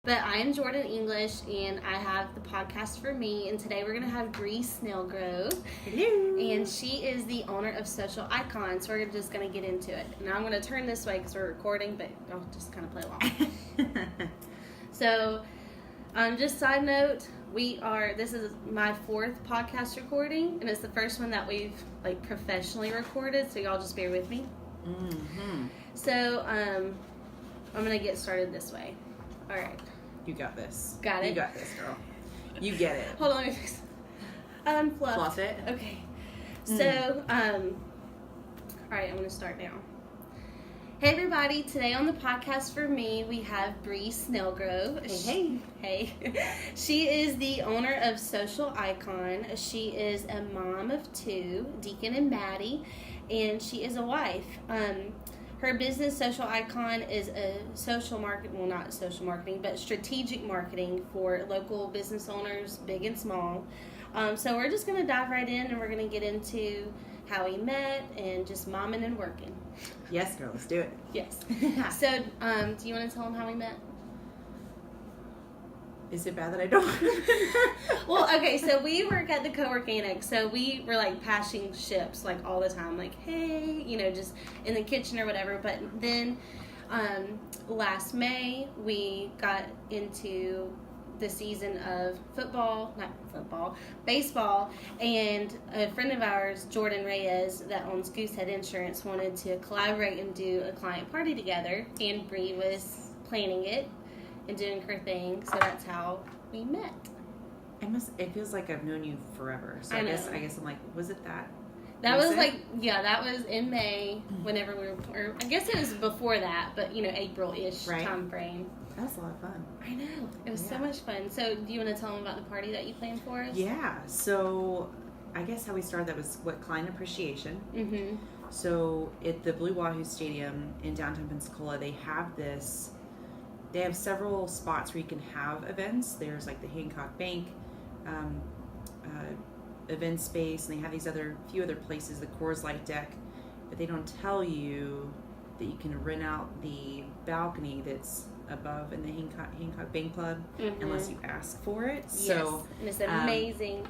But I am Jordan English, and I have the podcast For Me, and today we're going to have Bree Snellgrove. Hello. And she is the owner of Social Icon, so we're just going to get into it. Now I'm going to turn this way because we're recording, but I'll just kind of play along. So, just side note, this is my 4th podcast recording, and it's the first one that we've professionally recorded, so y'all just bear with me. Mm-hmm. So, I'm going to get started this way. All right. You got this. Got it? You got this, girl. You get it. Hold on, let me fix it. Unfluff. Fluff it. Okay. So, all right, I'm going to start now. Hey, everybody. Today on the podcast For Me, we have Bree Snellgrove. Hey. She is the owner of Social Icon. She is a mom of 2, Deacon and Maddie, and she is a wife. Her business, Social Icon, is a not social marketing, but strategic marketing for local business owners, big and small. So we're just going to dive right in, and we're going to get into how we met and just momming and working. Yes, girl, let's do it. Yes. So, do you want to tell them how we met? Is it bad that I don't? Well, okay, so we work at the co-working annex, so we were passing ships all the time, hey, just in the kitchen or whatever. But then last May we got into the season of baseball, and a friend of ours, Jordan Reyes, that owns Goosehead Insurance, wanted to collaborate and do a client party together, and Bree was planning it and doing her thing, so that's how we met. It feels like I've known you forever. So I guess I'm like, was it that? That was that was in May, whenever we were, or I guess it was before that, but April-ish time frame. That was a lot of fun. I know. It was so much fun. So do you want to tell them about the party that you planned for us? Yeah. So I guess how we started that was client appreciation. Mm-hmm. So at the Blue Wahoo Stadium in downtown Pensacola, they have several spots where you can have events. There's the Hancock Bank event space, and they have these few other places, the Coors Light deck, but they don't tell you that you can rent out the balcony that's above in the Hancock Bank Club, unless you ask for it. Yes, so and it's amazing.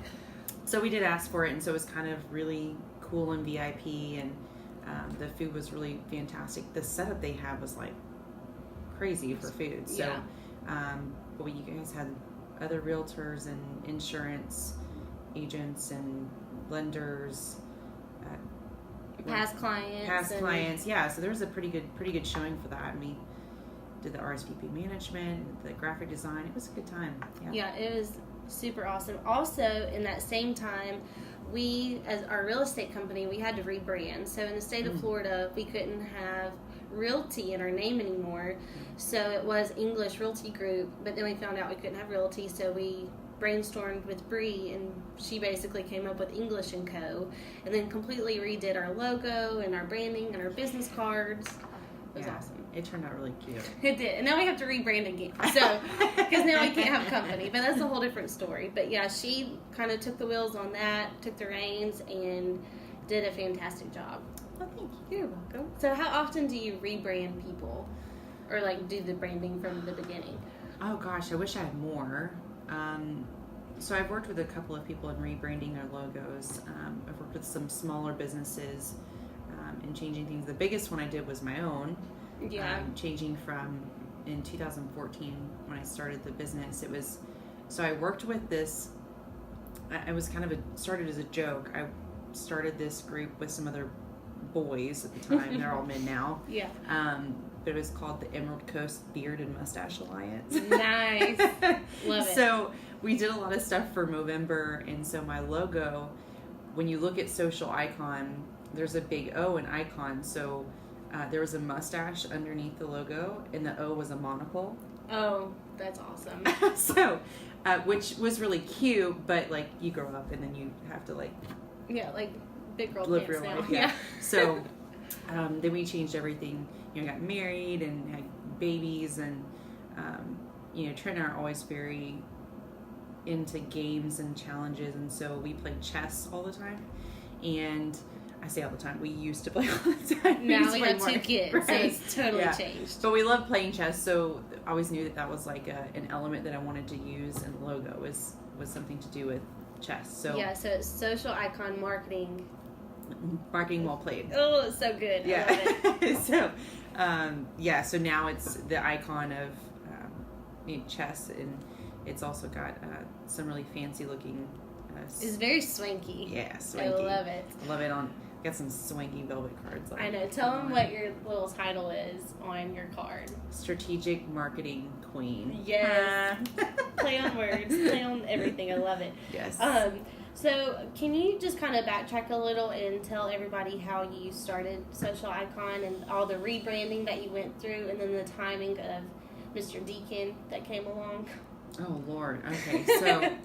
So we did ask for it, and so it was kind of really cool and VIP, and the food was really fantastic. The setup they had was crazy for food. So, but you guys had other realtors and insurance agents and lenders, past clients. Yeah. So there was a pretty good showing for that. And we did the RSVP management, the graphic design. It was a good time. Yeah, it was super awesome. Also, in that same time, we, as our real estate company, we had to rebrand. So in the state of Florida, we couldn't have Realty in our name anymore, so it was English Realty Group, but then we found out we couldn't have Realty, so we brainstormed with Bree, and she basically came up with English & Co., and then completely redid our logo and our branding and our business cards. It was awesome. It turned out really cute. It did, and now we have to rebrand again, so because now we can't have company, but that's a whole different story. But yeah, she kind of took the wheels on that, took the reins, and did a fantastic job. Well, thank you. You're welcome. So how often do you rebrand people, or do the branding from the beginning? Oh gosh, I wish I had more. So I've worked with a couple of people in rebranding their logos. I've worked with some smaller businesses and changing things. The biggest one I did was my own. Yeah. Changing from in 2014 when I started the business. So I worked with this. I was started as a joke. I started this group with some other boys at the time. They're all men now. Yeah. But it was called the Emerald Coast Beard and Mustache Alliance. Nice. Love it. So we did a lot of stuff for Movember, and so my logo, when you look at Social Icon, there's a big O in icon. So there was a mustache underneath the logo, and the O was a monocle. Oh, that's awesome. So, which was really cute, but you grow up and then you have to big girl live pants real now. life. Yeah. So then we changed everything. Got married and had babies, and Trent and I are always very into games and challenges, and so we played chess all the time. And I I say all the time, we used to play all the time. Now we have 2 kids, right? so it's totally changed. But we love playing chess, so I always knew that was like an element that I wanted to use in the logo was something to do with chess. So yeah, so it's social icon marketing. Marketing well played. Oh, it's so good. Yeah. I love it. So, so now it's the icon of chess, and it's also got some really fancy looking. It's very swanky. Yeah, swanky. I love it. I love it. Got some swanky velvet cards. I know. Tell them what your little title is on your card. Strategic Marketing Queen. Yes. Play on words. Play on everything. I love it. Yes. So can you just kind of backtrack a little and tell everybody how you started Social Icon and all the rebranding that you went through, and then the timing of Mr. Deacon that came along? Oh, Lord. Okay, so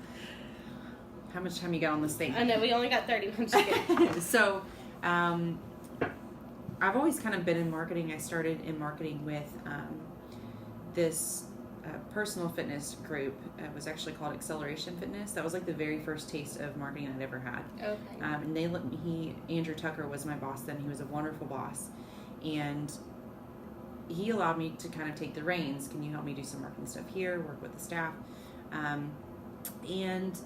how much time you got on this thing? I know, we only got 30 minutes. So I've always kind of been in marketing. I started in marketing with this personal fitness group. It was actually called Acceleration Fitness. That was like the very first taste of marketing I'd ever had. Okay. And they let me, Andrew Tucker was my boss then. He was a wonderful boss. And he allowed me to kind of take the reins. Can you help me do some marketing stuff here, work with the staff? And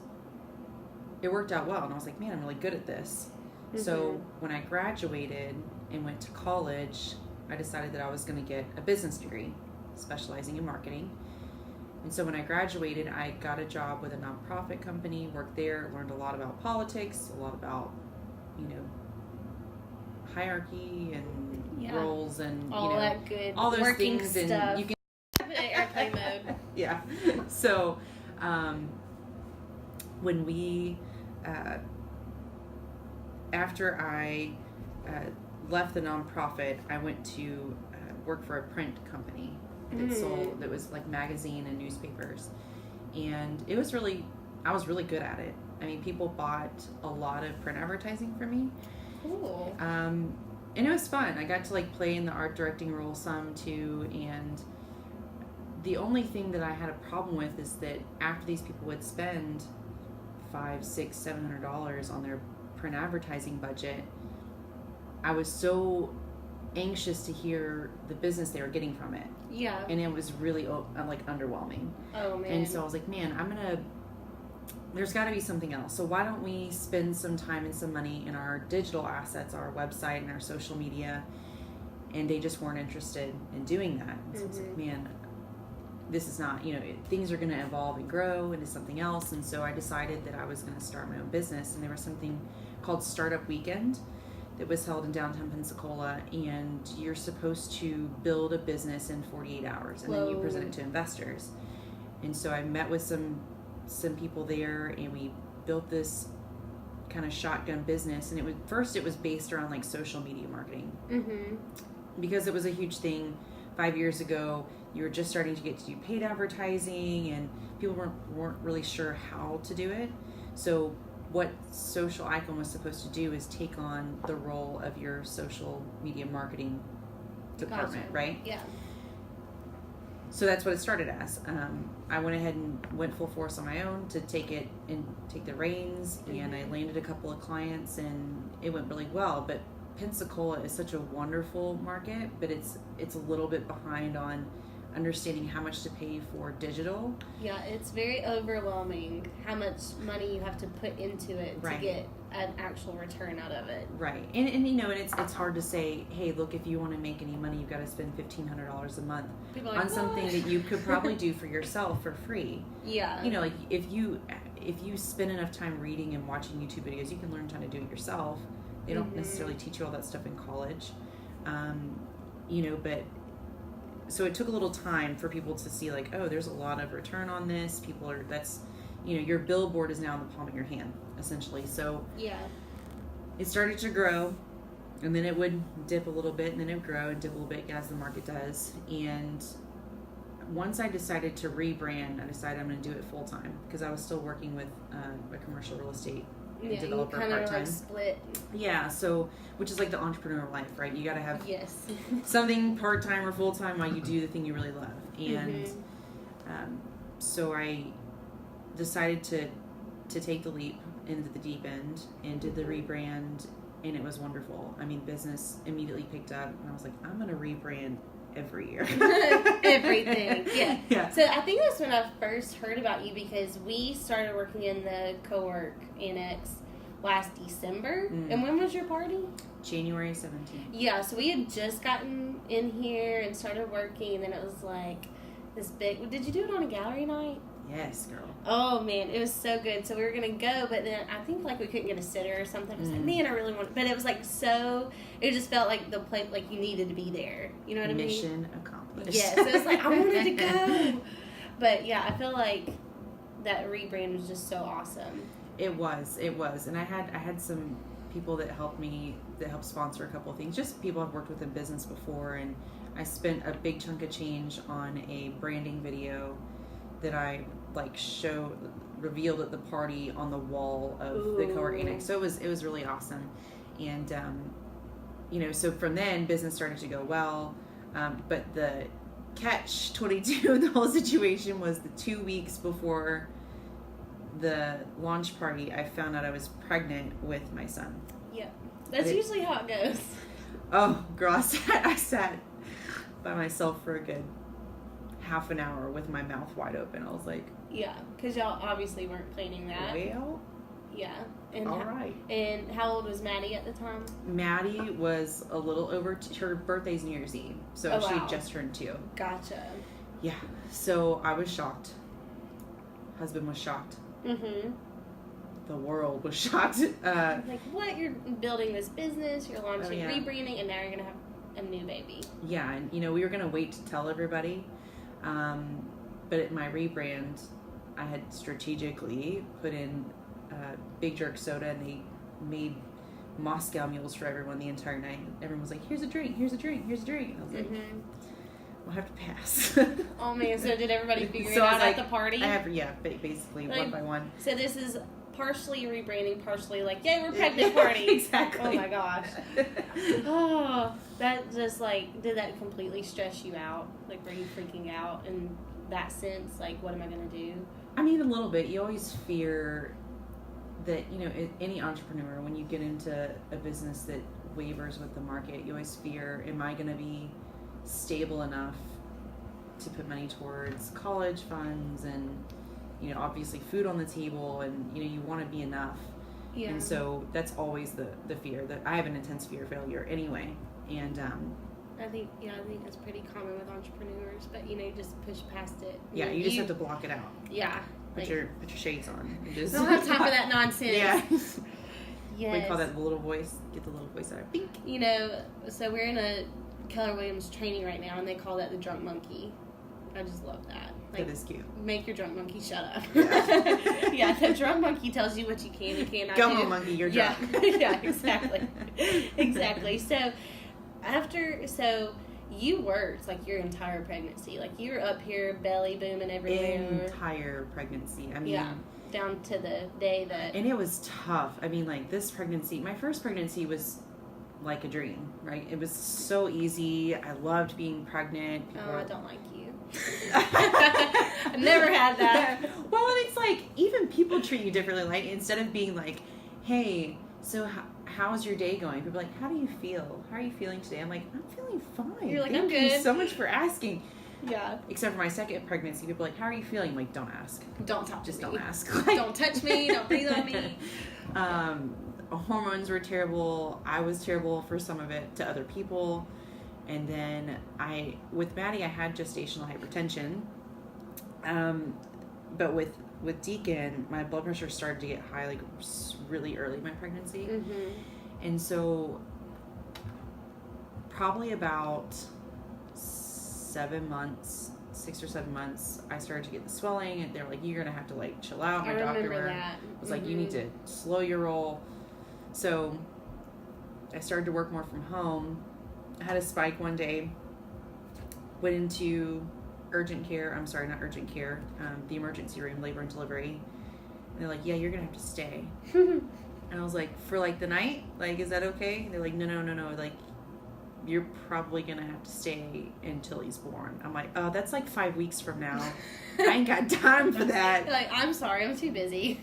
it worked out well. And I was like, man, I'm really good at this. Mm-hmm. So when I graduated and went to college, I decided that I was going to get a business degree, specializing in marketing. And so when I graduated, I got a job with a nonprofit company, worked there, learned a lot about politics, a lot about, hierarchy and roles and, all that good all those working things. Stuff. And you can airplane mode. Yeah. So when we, after I left the nonprofit, I went to work for a print company that was like magazine and newspapers, and I was really good at it. I mean, people bought a lot of print advertising for me. Cool. And it was fun. I got to like play in the art directing role some too, and the only thing that I had a problem with is that after these people would spend $500, $600, $700 on their print advertising budget, I was so anxious to hear the business they were getting from it. Yeah. And it was really like underwhelming. Oh man. And so I was like, man, there's got to be something else. So why don't we spend some time and some money in our digital assets, our website and our social media? And they just weren't interested in doing that. And so I was like, man, this is not, things are going to evolve and grow into something else. And so I decided that I was going to start my own business. And there was something called Startup Weekend that was held in downtown Pensacola, and you're supposed to build a business in 48 hours, and then you present it to investors. And so I met with some people there, and we built this kind of shotgun business. And it was based around like social media marketing, because it was a huge thing 5 years ago. You were just starting to get to do paid advertising, and people weren't really sure how to do it. So what Social Icon was supposed to do is take on the role of your social media marketing department, right? Yeah. So that's what it started as. I went ahead and went full force on my own to take the reins, and I landed a couple of clients, and it went really well. But Pensacola is such a wonderful market, but it's a little bit behind on understanding how much to pay for digital. Yeah, it's very overwhelming how much money you have to put into it to get an actual return out of it. Right. And it's hard to say, hey, look, if you want to make any money, you've got to spend $1,500 a month on something that you could probably do for yourself for free. Yeah. Like if you spend enough time reading and watching YouTube videos, you can learn how to do it yourself. They don't necessarily teach you all that stuff in college. But so it took a little time for people to see like, oh, there's a lot of return on this. Your billboard is now in the palm of your hand, essentially. So it started to grow, and then it would dip a little bit, and then it would grow and dip a little bit as the market does. And once I decided to rebrand, I decided I'm going to do it full time, because I was still working with a commercial real estate developer part time. Like split. Yeah, so which is like the entrepreneur life, right? You got to have something part time or full time while you do the thing you really love. And so I decided to take the leap into the deep end and did the rebrand and it was wonderful. I mean, business immediately picked up, and I was like, I'm going to rebrand every year. Everything. Yeah. Yeah. So I think that's when I first heard about you, because we started working in the co-work annex last December. And when was your party? January 17th. Yeah, so we had just gotten in here and started working, and then it was like this big... Did you do it on a gallery night? Yes, girl. Oh, man, it was so good. So we were going to go, but then I think, like, we couldn't get a sitter or something. I was like, man, I really want... But it was, like, so... It just felt like the place, like, you needed to be there. You know what I mean? Mission accomplished. Yes, it was like, I wanted to go. But, yeah, I feel like that rebrand was just so awesome. It was. And I had some people that helped sponsor a couple of things. Just people I've worked with in business before, and I spent a big chunk of change on a branding video that I revealed at the party on the wall of the co-work annex. So it was really awesome. And so from then business started to go well. But the catch 22 in the whole situation was the 2 weeks before the launch party, I found out I was pregnant with my son. Yeah. That's usually how it goes. Oh, girl, I sat by myself for a good half an hour with my mouth wide open. I was like... Yeah, because y'all obviously weren't planning that. Well... Yeah. And all right. And how old was Maddie at the time? Maddie was a little over... her birthday's New Year's Eve, so she had just turned 2. Gotcha. Yeah. So I was shocked. Husband was shocked. Mm-hmm. The world was shocked. Like, what? You're building this business, you're launching rebranding, and now you're going to have a new baby. Yeah, and, we were going to wait to tell everybody. But at my rebrand, I had strategically put in Big Jerk soda, and they made Moscow mules for everyone the entire night. Everyone was like, here's a drink, here's a drink, here's a drink. And I was like, we'll have to pass. Oh, man. So did everybody figure it out at the party? Basically, one by one. So this is partially rebranding, partially like, yay, we're pregnant party. Exactly. Oh, my gosh. Oh, that just, did that completely stress you out? Like, were you freaking out in that sense? Like, what am I going to do? I mean, a little bit. You always fear that, any entrepreneur, when you get into a business that wavers with the market, you always fear, am I going to be stable enough to put money towards college funds and, obviously food on the table, and, you want to be enough. Yeah. And so that's always the fear. That I have an intense fear of failure anyway. And I think that's pretty common with entrepreneurs, but just push past it. Yeah, you just have to block it out. Yeah. Put your shades on. Just don't have time for that nonsense. Yeah. Yes. We call that the little voice. Get the little voice out of pink. So we're in a Keller Williams training right now, and they call that the drunk monkey. I just love that. That is cute. Make your drunk monkey shut up. Yeah. Yeah, the drunk monkey tells you what you can and cannot do. Go home, monkey, you're drunk. Yeah, exactly. Exactly. So you worked your entire pregnancy. You were up here belly booming everywhere. Entire pregnancy. I mean, down to the day that. And it was tough. I mean, this pregnancy, my first pregnancy was like a dream, right? It was so easy. I loved being pregnant. I don't like you. I've never had that. Well, and it's even people treat you differently. Instead of being hey, so how's your day going? People are like, how do you feel? How are you feeling today? I'm like, I'm feeling fine. You're like, Thank I'm good. you so much for asking. Yeah. Except for my second pregnancy, people are like, how are you feeling? I'm like, don't ask. Don't talk to me. Don't ask. Don't touch me. Don't breathe on me. Hormones were terrible. I was terrible for some of it to other people. And then with Maddie, I had gestational hypertension. But with Deacon, my blood pressure started to get high really early in my pregnancy. Mm-hmm. And so probably about 6 or 7 months, I started to get the swelling, and they were like, you're going to have to chill out. My doctor was like, you need to slow your roll. So I started to work more from home. I had a spike one day, went into the emergency room, labor and delivery. And they're like, yeah, you're going to have to stay. And I was like, for the night? Is that okay? And they're like, no. You're probably going to have to stay until he's born. I'm like, oh, that's 5 weeks from now. I ain't got time for that. You're like, I'm sorry, I'm too busy.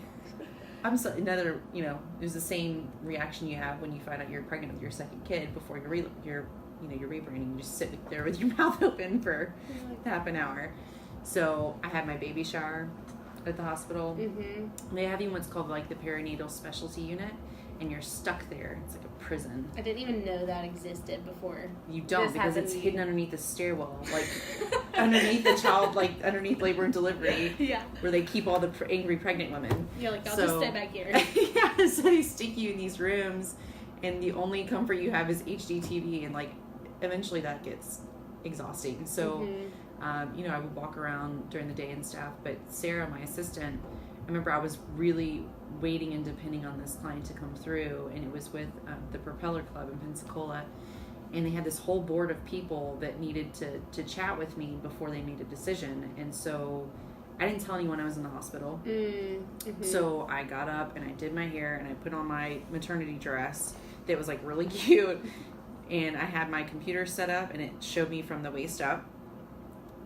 another, it was the same reaction you have when you find out you're pregnant with your second kid before you're rebranding. You just sit there with your mouth open for half an hour. So I had my baby shower at the hospital. Mm-hmm. They have you in what's called like the perinatal specialty unit, and you're stuck there. It's like a prison. I didn't even know that existed before. You don't, because it's hidden underneath the stairwell, like underneath the child, like underneath labor and delivery. Yeah. Where they keep all the angry pregnant women. You're like, I'll just stay back here. Yeah, so they stick you in these rooms, and the only comfort you have is HD TV, and like eventually that gets exhausting. So, I would walk around during the day and stuff, but Sarah, my assistant, I remember I was really waiting and depending on this client to come through, and it was with the Propeller Club in Pensacola, and they had this whole board of people that needed to chat with me before they made a decision. And so I didn't tell anyone I was in the hospital. So I got up and I did my hair and I put on my maternity dress that was like really cute, and I had my computer set up and it showed me from the waist up,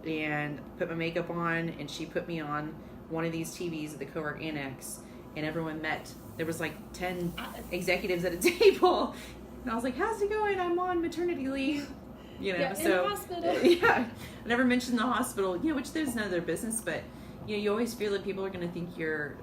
and put my makeup on, and she put me on one of these TVs at the co-work annex, and everyone met. There was like 10 executives at a table, and I was like, how's it going? I'm on maternity leave. In the hospital. Yeah. I never mentioned the hospital, which there's none of their business, but you always feel that people are going to think you're,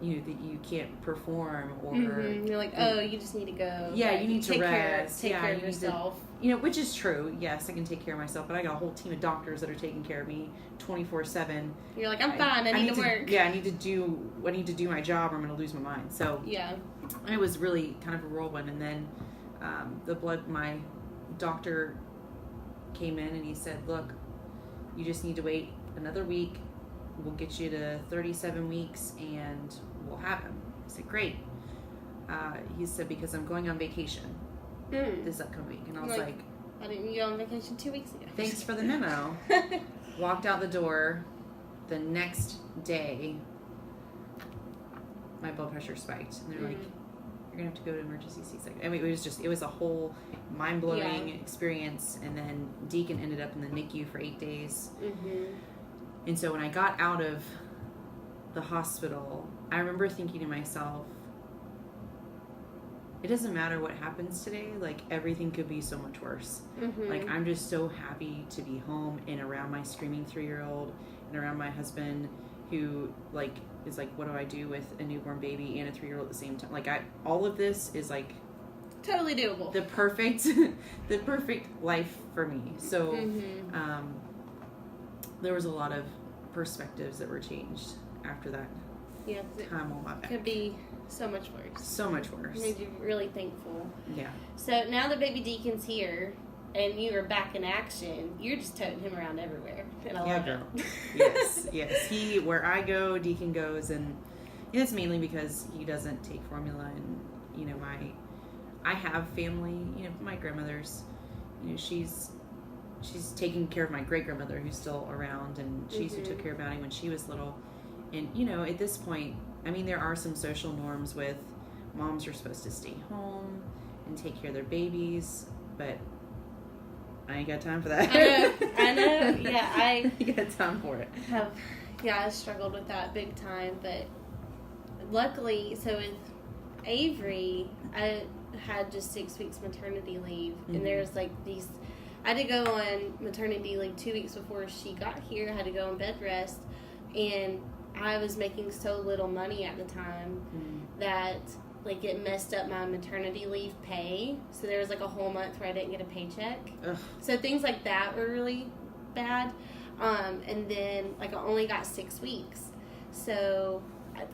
that you can't perform, or you're like, oh, you just need to go. Yeah, you need to rest. Take care of yourself. Which is true. Yes, I can take care of myself, but I got a whole team of doctors that are taking care of me 24/7. You're like, I'm fine. I need to work. Yeah, I need to do my job, or I'm going to lose my mind. So yeah, it was really kind of a whirlwind. And then my doctor came in and he said, look, you just need to wait another week. We'll get you to 37 weeks and we'll have him. I said, great. He said, because I'm going on vacation this upcoming week. And I was like, I didn't go on vacation 2 weeks ago. Thanks for the memo. Walked out the door. The next day, my blood pressure spiked. And they're like, you're going to have to go to emergency C-section. I mean, it was a whole mind-blowing experience. And then Deacon ended up in the NICU for 8 days. And so when I got out of the hospital, I remember thinking to myself, it doesn't matter what happens today, like everything could be so much worse. Like I'm just so happy to be home and around my screaming 3-year-old and around my husband who like is like, what do I do with a newborn baby and a 3-year-old at the same time? Like all of this is like totally doable. The perfect life for me. So there was a lot of perspectives that were changed after that time on my back. Could be so much worse. So much worse. Made you really thankful. Yeah. So now that baby Deacon's here and you are back in action, you're just toting him around everywhere. And I love it. Yes. Where I go, Deacon goes, and it's mainly because he doesn't take formula, and I have family. My grandmother's, she's taking care of my great grandmother who's still around, and she's who took care of Bounty when she was little. And at this point, I mean, there are some social norms with moms are supposed to stay home and take care of their babies, but I ain't got time for that. I know. Yeah, I got time for it. I struggled with that big time, but luckily, so with Avery, I had just 6 weeks maternity leave, and there's like these. I had to go on maternity leave 2 weeks before she got here. I had to go on bed rest, and I was making so little money at the time that like it messed up my maternity leave pay. So there was like a whole month where I didn't get a paycheck. Ugh. So things like that were really bad. And then like I only got 6 weeks. So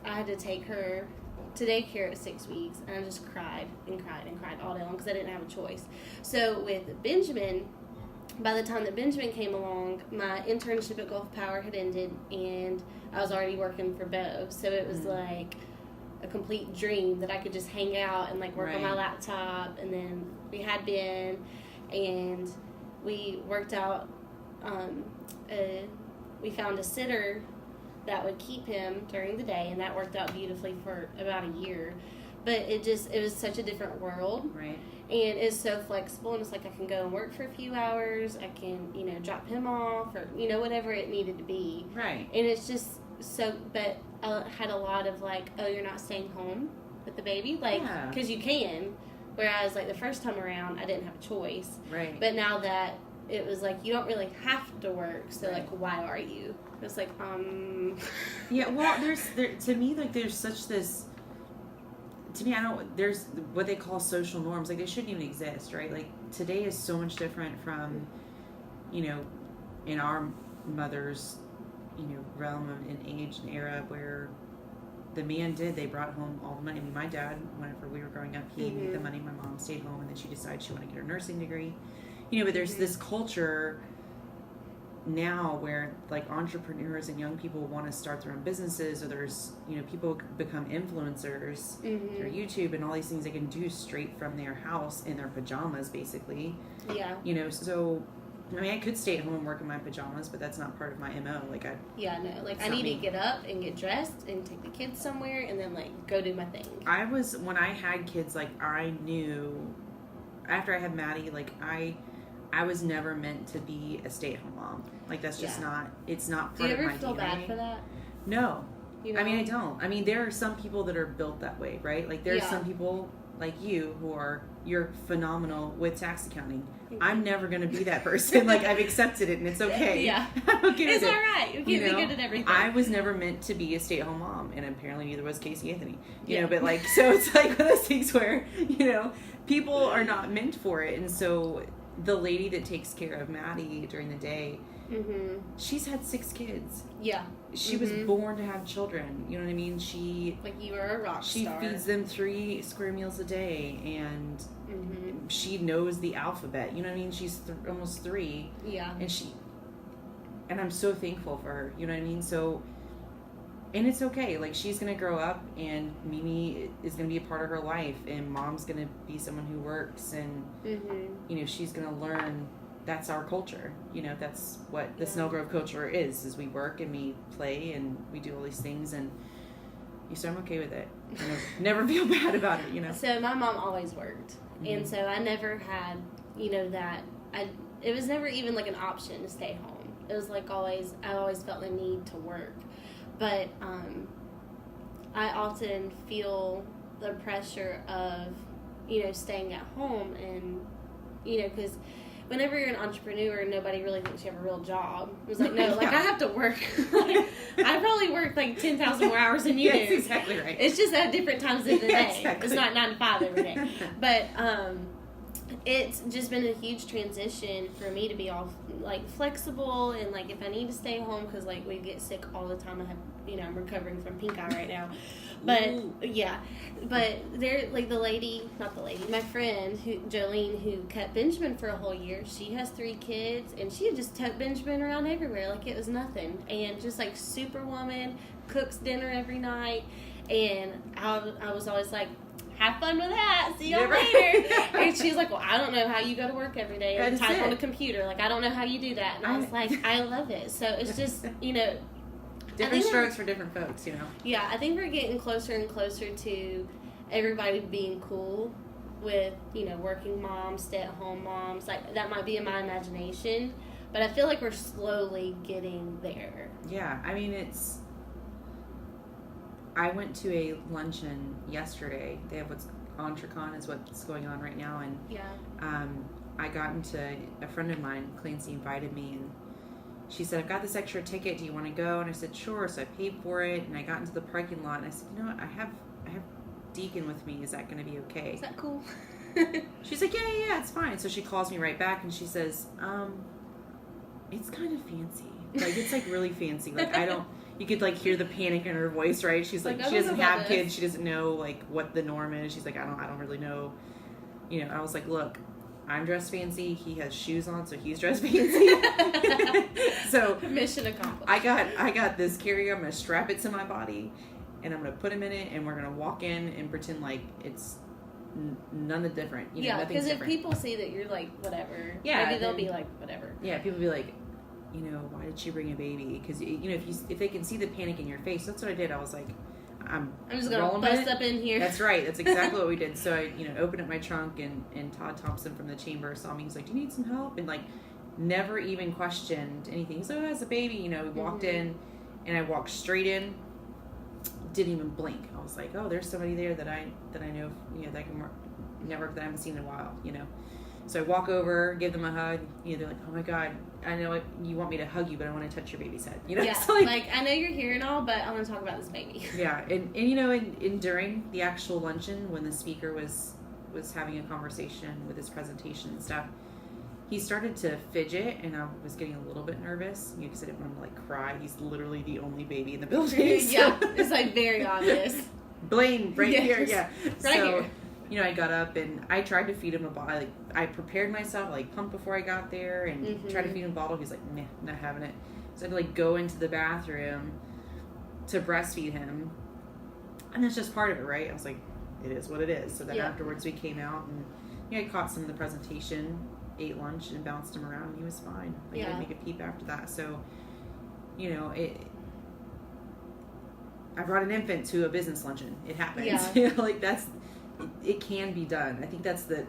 I had to take her to daycare at 6 weeks, and I just cried and cried and cried all day long because I didn't have a choice. So with Benjamin, by the time that Benjamin came along, my internship at Gulf Power had ended, and I was already working for Bo. So it was like a complete dream that I could just hang out and like work on my laptop. And then we had Ben, and we worked out. We found a sitter that would keep him during the day, and that worked out beautifully for about a year. But it was such a different world. Right. And it's so flexible, and it's like I can go and work for a few hours. I can, drop him off or, whatever it needed to be. Right. And it's just, but I had a lot of like, oh, you're not staying home with the baby, like, because you can. Whereas like the first time around, I didn't have a choice. Right. But now that it was like, you don't really have to work, so like, why are you? It's like, Yeah, well, to me, like, there's such this. To me, there's what they call social norms. Like, they shouldn't even exist, right? Like, today is so much different from, in our mother's, realm of an age and era where the man they brought home all the money. I mean, my dad, whenever we were growing up, he made the money. My mom stayed home, and then she decided she wanted to get her nursing degree. But there's this culture now where like entrepreneurs and young people want to start their own businesses, or there's people become influencers through YouTube and all these things they can do straight from their house in their pajamas, basically. So I mean, I could stay at home and work in my pajamas, but that's not part of my MO. Like I need to get up and get dressed and take the kids somewhere and then like go do my thing. When I had kids, like I knew after I had Maddie, like I was never meant to be a stay-at-home mom. Like, that's just not, it's not part of my DNA. Do you ever feel bad for that? No. I mean, I don't. I mean, there are some people that are built that way, right? Like, there's some people like you're phenomenal with tax accounting. I'm never going to be that person. Like, I've accepted it and it's okay. Yeah. I'm okay with it's all right. You can be good at everything. I was never meant to be a stay-at-home mom, and apparently neither was Casey Anthony. You know, but like, so it's like one of those things where, people are not meant for it. And so the lady that takes care of Maddie during the day, she's had 6 kids. Yeah. She was born to have children. You know what I mean? Like, you are a rock She star. feeds them 3 square meals a day, and she knows the alphabet. You know what I mean? She's almost 3. Yeah. And I'm so thankful for her. You know what I mean? So, and it's okay. Like, she's going to grow up, and Mimi is going to be a part of her life, and Mom's going to be someone who works, and, she's going to learn that's our culture. That's what the Snell Grove culture is we work, and we play, and we do all these things, and so I'm okay with it. I never feel bad about it, So my mom always worked, and so I never had, it was never even like an option to stay home. It was like I always felt the need to work. But I often feel the pressure of, staying at home and, because whenever you're an entrepreneur, nobody really thinks you have a real job. It was like, no, like, I have to work. Like, I probably work like 10,000 more hours than you do. That's exactly right. It's just at different times of the day. Exactly. It's not 9 to 5 every day. But it's just been a huge transition for me to be all like flexible, and like if I need to stay home because like we get sick all the time. I have I'm recovering from pink eye right now, but but they're like my friend Jolene, who kept Benjamin for a whole year. She has 3 kids, and she just took Benjamin around everywhere like it was nothing, and just like superwoman, cooks dinner every night, and I was always like, have fun with that. See y'all later. And she's like, well, I don't know how you go to work every day and type on a computer. Like, I don't know how you do that. And I was like, I love it. So it's just, different strokes for different folks, Yeah, I think we're getting closer and closer to everybody being cool with, working moms, stay-at-home moms. Like, that might be in my imagination. But I feel like we're slowly getting there. Yeah, I mean, I went to a luncheon yesterday. They have EntreCon is what's going on right now, and I got into a friend of mine, Clancy, invited me, and she said, I've got this extra ticket. Do you want to go? And I said, sure. So I paid for it, and I got into the parking lot, and I said, what? I have Deacon with me. Is that going to be okay? Is that cool? She's like, yeah, it's fine. So she calls me right back, and she says, it's kind of fancy. Like, it's like really fancy. Like, you could like hear the panic in her voice, right? She's like, she doesn't have kids. She doesn't know like what the norm is. She's like, I don't really know. I was like, look, I'm dressed fancy. He has shoes on, so he's dressed fancy. So mission accomplished. I got this carrier. I'm gonna strap it to my body, and I'm gonna put him in it, and we're gonna walk in and pretend like it's none of different. Because if people see that you're like whatever, maybe they'll be like whatever. Yeah, people be like, why did she bring a baby? Because, if they can see the panic in your face, that's what I did. I was like, I'm just going to bust up in here. That's right. That's exactly what we did. So I, opened up my trunk, and Todd Thompson from the chamber saw me. He's like, do you need some help? And like, never even questioned anything. So as a baby, we walked in, And I walked straight in, didn't even blink. I was like, oh, there's somebody there that I know, that I can network that I haven't seen in a while, So I walk over, give them a hug. They're like, oh my God, I know you want me to hug you, but I want to touch your baby's head. Yeah, so like, I know you're here and all, but I want to talk about this baby. Yeah, and during the actual luncheon, when the speaker was having a conversation with his presentation and stuff, he started to fidget, and I was getting a little bit nervous, because I didn't want him to, like, cry. He's literally the only baby in the building. So. Yeah, it's, like, very obvious. Blaine, right here, yeah. Right here. I got up, and I tried to feed him a bottle. Like, I prepared myself, like, pumped before I got there, and tried to feed him a bottle. He's like, nah, not having it. So I had to, like, go into the bathroom to breastfeed him. And that's just part of it, right? I was like, it is what it is. So then afterwards we came out, and I caught some of the presentation, ate lunch, and bounced him around, and he was fine. Like, I didn't make a peep after that. So, I brought an infant to a business luncheon. It happens. Yeah. Like, it can be done. I think that's the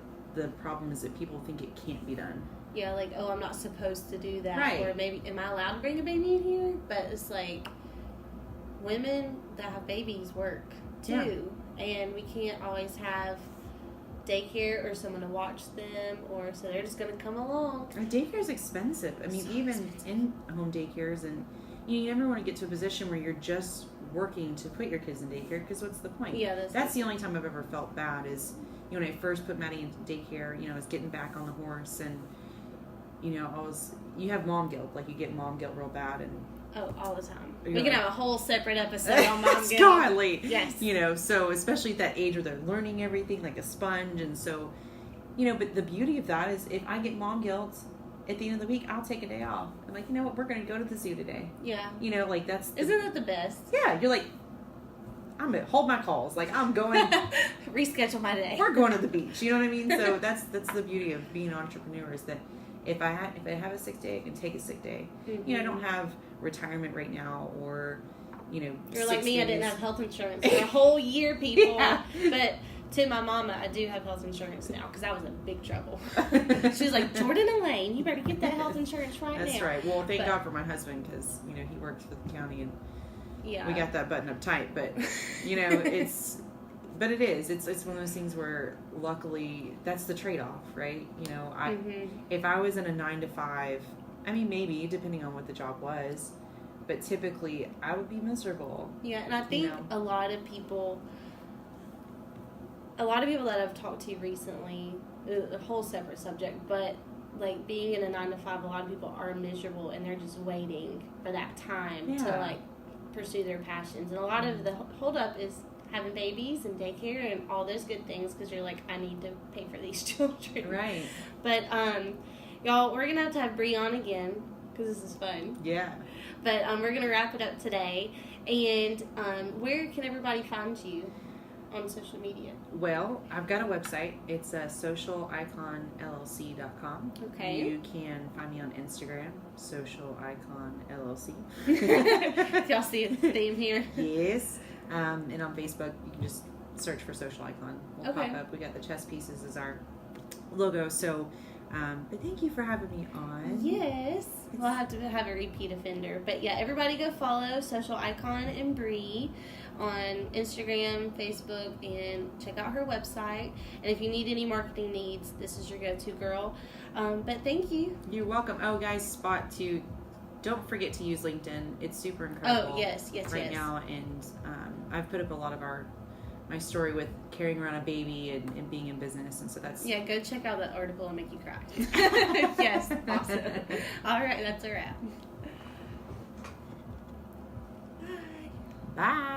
problem, is that people think it can't be done. Yeah, like, oh, I'm not supposed to do that. Right. Or maybe, am I allowed to bring a baby in here? But it's like, women that have babies work too. Yeah. And we can't always have daycare or someone to watch them, or so they're just going to come along. And daycare is expensive. I mean, even in-home daycares, and you never want to get to a position where you're just working to put your kids in daycare, because what's the point? Yeah, that's the only time I've ever felt bad is, when I first put Maddie into daycare, I was getting back on the horse, and you have mom guilt, like you get mom guilt real bad, and all the time. We can have a whole separate episode on mom guilt. Godly. Yes. So especially at that age where they're learning everything like a sponge, and so, but the beauty of that is, if I get mom guilt at the end of the week, I'll take a day off. I'm like, you know what, we're going to go to the zoo today. Yeah. Like that's... Isn't that the best? Yeah, you're like, I'm going to hold my calls. Like, I'm going... Reschedule my day. We're going to the beach. You know what I mean? So that's the beauty of being an entrepreneur, is that if I have a sick day, I can take a sick day. I don't have retirement right now, or, You're like me, I didn't have health insurance for a whole year, people. Yeah. But to my mama, I do have health insurance now, because I was in big trouble. She was like, Jordan Elaine, you better get that health insurance right now. That's right. Well, thank God for my husband, because, he works for the county, and we got that button up tight. But, it's... But it is. It's one of those things where, luckily, that's the trade-off, right? If I was in a 9 to 5, I mean, maybe, depending on what the job was, but typically, I would be miserable. Yeah, and I think a lot of people that I've talked to recently, a whole separate subject, but, like, being in a 9 to 5, a lot of people are miserable, and they're just waiting for that time to, like, pursue their passions. And a lot of the holdup is having babies and daycare and all those good things, because you're like, I need to pay for these children. Right. But, y'all, we're going to have Bree on again, because this is fun. Yeah. But we're going to wrap it up today. And where can everybody find you on social media? Well, I've got a website. It's socialiconllc.com. Okay. You can find me on Instagram, socialiconllc. Y'all see the theme here? Yes. And on Facebook, you can just search for Social Icon. We'll pop up. We got the chess pieces as our logo. So, but thank you for having me on. Yes. We'll have to have a repeat offender. But yeah, everybody go follow Social Icon and Bree on Instagram, Facebook, and check out her website. And if you need any marketing needs, this is your go-to girl. But thank you. You're welcome. Oh, guys, spot to... Don't forget to use LinkedIn. It's super incredible. Oh, yes, right now, and I've put up a lot of my story with carrying around a baby and being in business, and so that's... Yeah, go check out that article and make you cry. Yes, awesome. All right, that's a wrap. Bye. Bye.